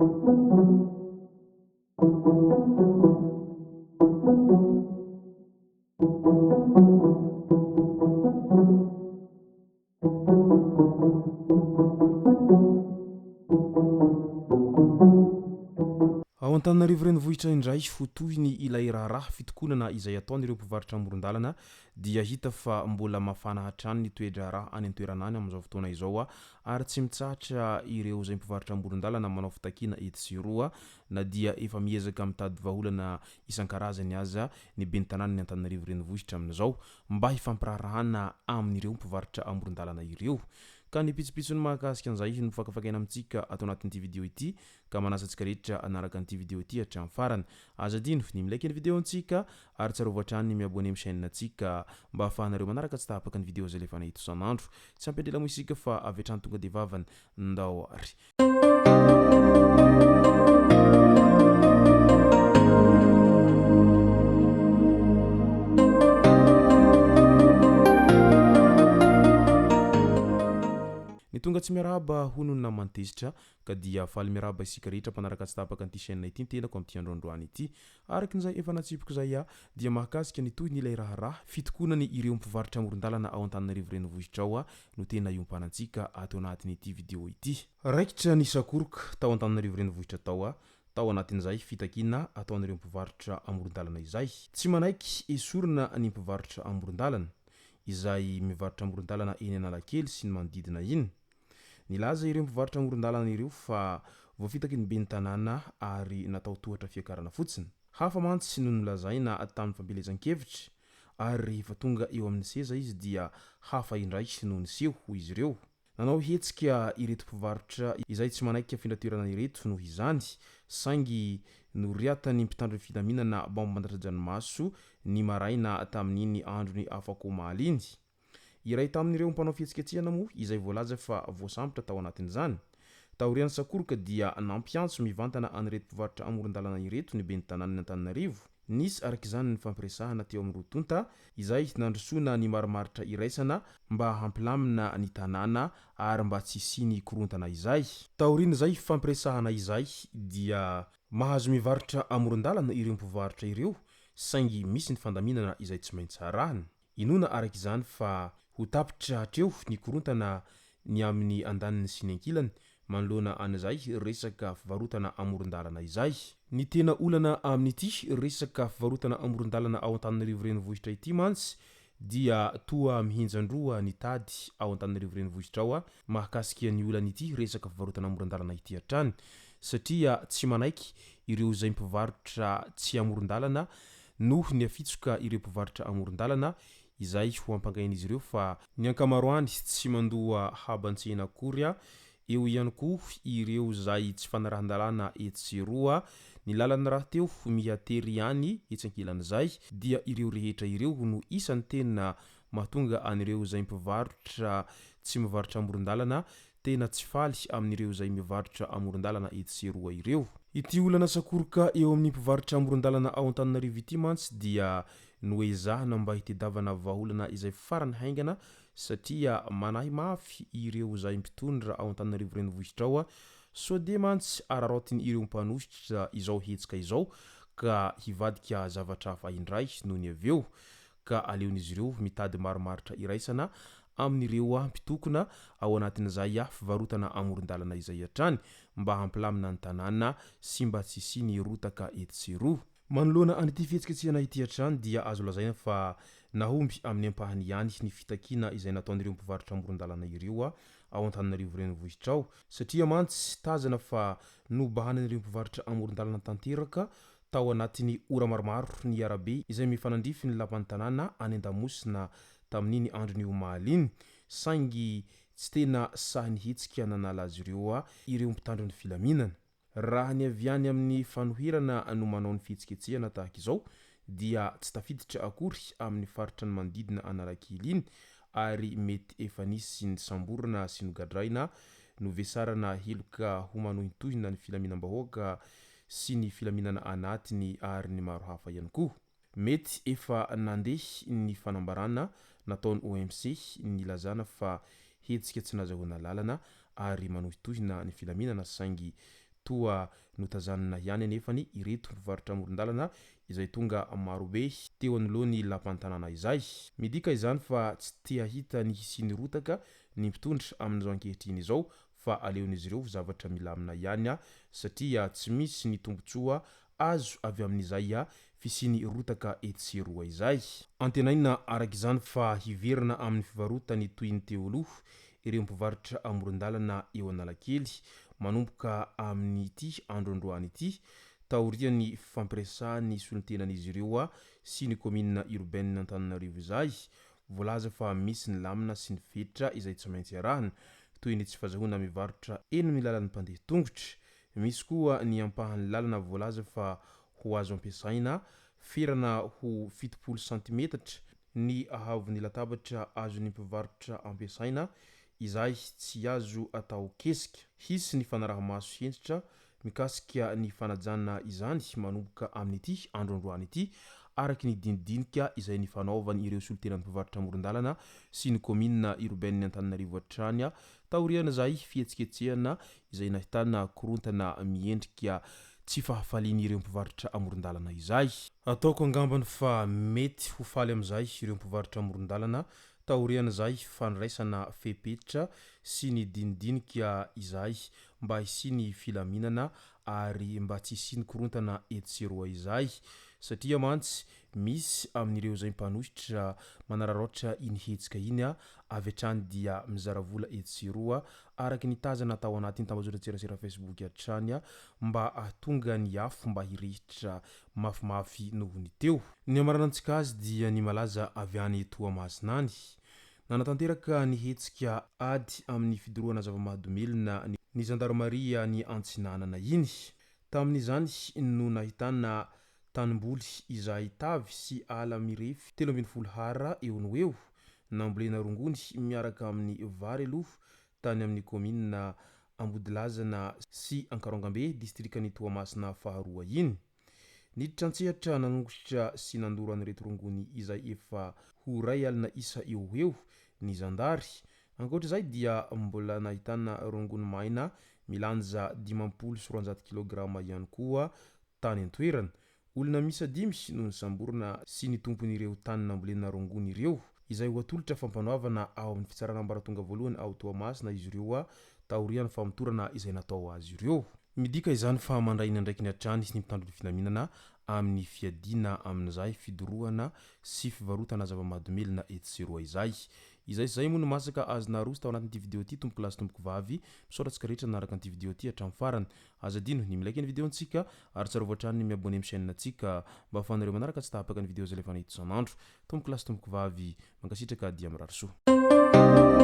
Ao Antananarivo renivohitra indray fotohiny ilay raharaha fitokonana izay ataon'ireo mpivarotra amoron-dalana dia hita fa mbola mafana hatrany ny toedrarah any an-toerana any amin'izao fotoana izao ary tsy mitsahatra ireo izay mpivarotra amoron-dalana manao fitakiana etsy sy eroa na dia efa miezaka mitady vahaolana isan-karazany aza ny ben'ny tanàna ny Antananarivo renivohitra amin'izao mba hifampirarahana amin'ireo mpivarotra amoron-dalana ireo. Ka ny pitsopitsony mahakasika an'izay no fakafakaina amintsika atao anatin'ity vidéo ity ka manasa antsika rehetra anaraka an'ity vidéo ity hatramin'ny farany. Aza dino ny milaiky ny vidéo antsika ary tsara hovatrany ny miabone amin'ny chaîne antsika mba ahafahanareo manaraka tsy tahapaka ny vidéo zay lefa nahita isan'andro. Tsy ampidrela mo isika fa avy hatrany tonga de vavany ndao ary. Tonga tsy miarahaba hono na mantezitra ka dia faly miarahaba isika rehetra mpanaraka tsy tapaka an'ity chaîne ity tenako amin'ity androandroany ity. Arakin'izay efa natsipiko zay dia mahakasika ny toy ny ilay raharaha fitokonany ireo mpivarotra amoron-dalana ao Antananarivo renivohitra ao no tena iompanantsika atao anatin'ity vidéo ity. Raikitra ny sakoroka tao Antananarivo renivohitra tao anatin'izay fitakiana ataon'ireo mpivarotra amoron-dalana izay. Tsy manaiky esorina ny mpivarotra amoron-dalana izay mivarotra amoron-dalana eny Analakely sy ny manodidina iny. Nilaza ireo mpivarotra amoron-dalana ireo fa voafitaky ny ben'ny tanàna ary natao tohatra fiakarana fotsiny. Hafa mantsy no nolazaina tamin'ny fampelezan-kevitra ary rehefa tonga eo amin'ny seza izy dia hafa indray no niseho ho izy ireo. Nanao hetsika ireto mpivarotra izay tsy manaiky findratoerana ireto noho izany saingy noriatany mpitandro ny filaminana Bambandratra Dranomaso ny maraina tamin'iny andro ny afaka omaly iny. Iray tamin'ireo mpanao fihetsiketsehana moa izay voalaza fa voasambotra tao anatin'izany. Taorian'ny sakoroka dia nampiantso mivantana anireto mpivarotra amoron-dalana ireto ny ben'ny tanàna Antananarivo. Nisy arak'izany ny fampiresahana teo amin'ny rotonta izay nandrosoana ny marimaritra iraisana mba hampilamina ny tanàna ary mba tsy hisiany korontana izay. Taorian'izay fampiresahana izay dia mahazo mivarotra amoron-dalana ireo mpivarotra ireo saingy misy ny fandaminana izay tsy maintsy arahana. Inona arak'izany fa ho tapitra hatreo ny korontana ny amin'ny andaniny sy ny ankilany manoloana an'izay resaka fivarotana amoron-dalana izay. Ny tena olana amin'ity resaka fivarotana amoron-dalana ao Antananarivo renivohitra ity mantsy dia toa mihinjandroa ny tady ao Antananarivo renivohitra ao mahakasika ny olana ity resaka fivarotana amoron-dalana ity hatrany satria tsy manaiky ireo izay mpivarotra tsy amoron-dalana noho ny afitsoka ireo mpivarotra amoron-dalana izay ho ampagain'izy ireo fa ny ankamaroany tsy mandoa habantsena akory eo ihany koa ireo izay tsy fanarahan-dalana etsy sy eroa ny lalana raha teo mihatery ihany etsy ankilan'izay dia ireo rehetra ireo no isan'ny tena mahatonga an'ireo izay mpivarotra tsy mivarotra amoron-dalana tena tsy faly amin'ireo izay mivarotra amoron-dalana etsy sy eroa ireo. Ity olana sakoroka eo amin'ny mpivarotra amoron-dalana ao Antananarivo ity mantsy dia noezahana mba hitedavana vahaolana izay farany haingana satria manahy mafy ireo izay mpitondra ao Antananarivo renivohitra ao so de mantsy araraotiny ireo mpanositra izao hetsika izao ka hivadika zavatra hafa indray noho ny aveo ka aleon'izy ireo mitady marimaritra iraisana amin'ireo mpitokona ao anatin'izay fivarotana amoron-dalana izay hatrany mba hampilamina ny tanàna sy mba tsy hisiany rotaka etsy sy eroa. Manoloana an'ity fihetsiketsehana ity hatrany dia azo lazaina fa nahomby amin'ny ampahany ihany ny fitakiana izay nataon'ireo mpivarotra amoron-dalana ireo ao Antananarivo renivohitra ao satria mantsy tazana fa nobahanan'ireo mpivarotra amoron-dalana tanteraka tao anatin'ny ora maromaro ny arabe izay mifanandrify ny lapan'ny tanàna any an-damosina tamin'iny andro ny omaly iny saingy tsy tena sahiny hetsika nanala azy ireo mpitandro ny filaminana. Raha ny aviany amin'ny fanoherana no manao ny fihetsiketsehana tahaka izao dia tsy tafiditra akory amin'ny faritra ny manodidina Analakely iny ary mety efa nisy ny samborana sy nogadraina no vesarana heloka ho manohintohina ny filaminam-bahoaka sy ny filaminana anatiny ary ny maro hafa ihany koa. Mety efa nandeha ny fanambarana nataony OMC ny lazana fa hetsika tsy nazahoana lalana ary manohintohina ny filaminana saingy toa notazanana ihany anefany ireto mpivarotra amoron-dalana izay tonga marobe teo anoloany lampantanàna izay. Midika izany fa tsy tia hita ny hisiany rotaka ny mpitondra amin'izao ankehitriny izao fa aleon'izy ireo zavatra milamina ihany satria tsy misy ny tombontsoa azo avy amin'izay fisiany rotaka etseroa izay. Antenaina araka izany fa hiverina amin'ny fivarotany toy ny teo aloha ireo mpivarotra amoron-dalana eo Analakely manomboka amin'ity androandroany ity taorian'ny fampiresahany solontenan'izy ireo sy ny commune urbaine Antananarivo izay voalaza fa misy ny lamina sy ny fetra izay tsy maintsy arahana toy ny tsy fahazahoana mivarotra eny amin'ny lalan'ny mpandeha tongotra. Misy koa ny ampahan'ny lalana voalaza fa ho azo ampiasaina ferana ho 70 cm ny ahavon'ny latabatra azon'ny mpivarotra ampiasaina izay tsy azo atao kesika. Hisy ny fanaraha-maso hentritra mikasika ny fanajana izany manomboka amin'ity androandroany ity araky ny dinidinika izay ny fanaovany ireo solontenan'ny mpivarotra amoron-dalana sy ny commune urbaine Antananarivo hatrany taoriana izay fihetsiketsehana izay nahitana korontana miendrika tsy fahafaliany ireo mpivarotra amoron-dalana izay. Ataoko angambany fa mety ho faly amin'izay ireo mpivarotra amoron-dalana taoriana izay fandraisana fepetra sy ny dinidinika izay mba hisiany filaminana ary mba tsy hisiany korontana etseroa izay satria mantsy misy amin'ireo zay mpanositra manararaotra iny hetsika iny avy hatrany dia mizara vola etseroa araky ny tazana tao anatin'ny tambazotra tserasera Facebook hatrany mba ahatonga ny afo mba hirehitra mafimafy noho ny teo. Ny amaranantsika azy dia ny malaza avy any Toamasina nanatanteraka ny hetsika ady amin'ny fidorohana zava-mahadomelina ny zandarmaria ny Antsinanana iny. Tamin'izany no nahitana tanimboly izay tavy sy ala mirefy 13 hara eo no eo nambolena rongony miaraka amin'ny vary aloha tany amin'ny commune Ambodilazana sy Ankarongambe distrikany Toamasina faharoa iny. Niditra antsehatra nanongositra sy nandoro an'ireto rongony izay efa ho ray alina isa eo ny zandary. Ankoatr'izay dia mbola nahitana rongony maina milanja 560 kg ihany koa tany an-toerana. Olona misa 5 no nisamborona sy ny tompon'ireo tany nambolena rongony ireo izay ho atolotra fampanoavana ao amin'ny fitsarana ambaratonga voalohany ao Toamasina izy ireo taorian'ny famotorana izay natao azy ireo. Midika izany fa mandray ny andraiky ny hatrany sy ny mpitandro ny filaminana amin'ny fiadiana amin'izay fidorohana sy fivarotana zava-mahadomelina etseroa izay. Izay moa no masaka azona roso tao anatin'ity video ity tomboko lasy tomboko vavy misaotratsika rehetra naraka an'ity video ity hatramin'ny farany. Azadino ny milaiky ny videontsika ary tsara voatrany ny miabone amin'ny chaîne antsika mba ahafahanareo manaraka tsy tahapaka ny video zay lefa nahita isan'andro. Tomboko lasy tomboko vavy mankasitraka dia mirary soa.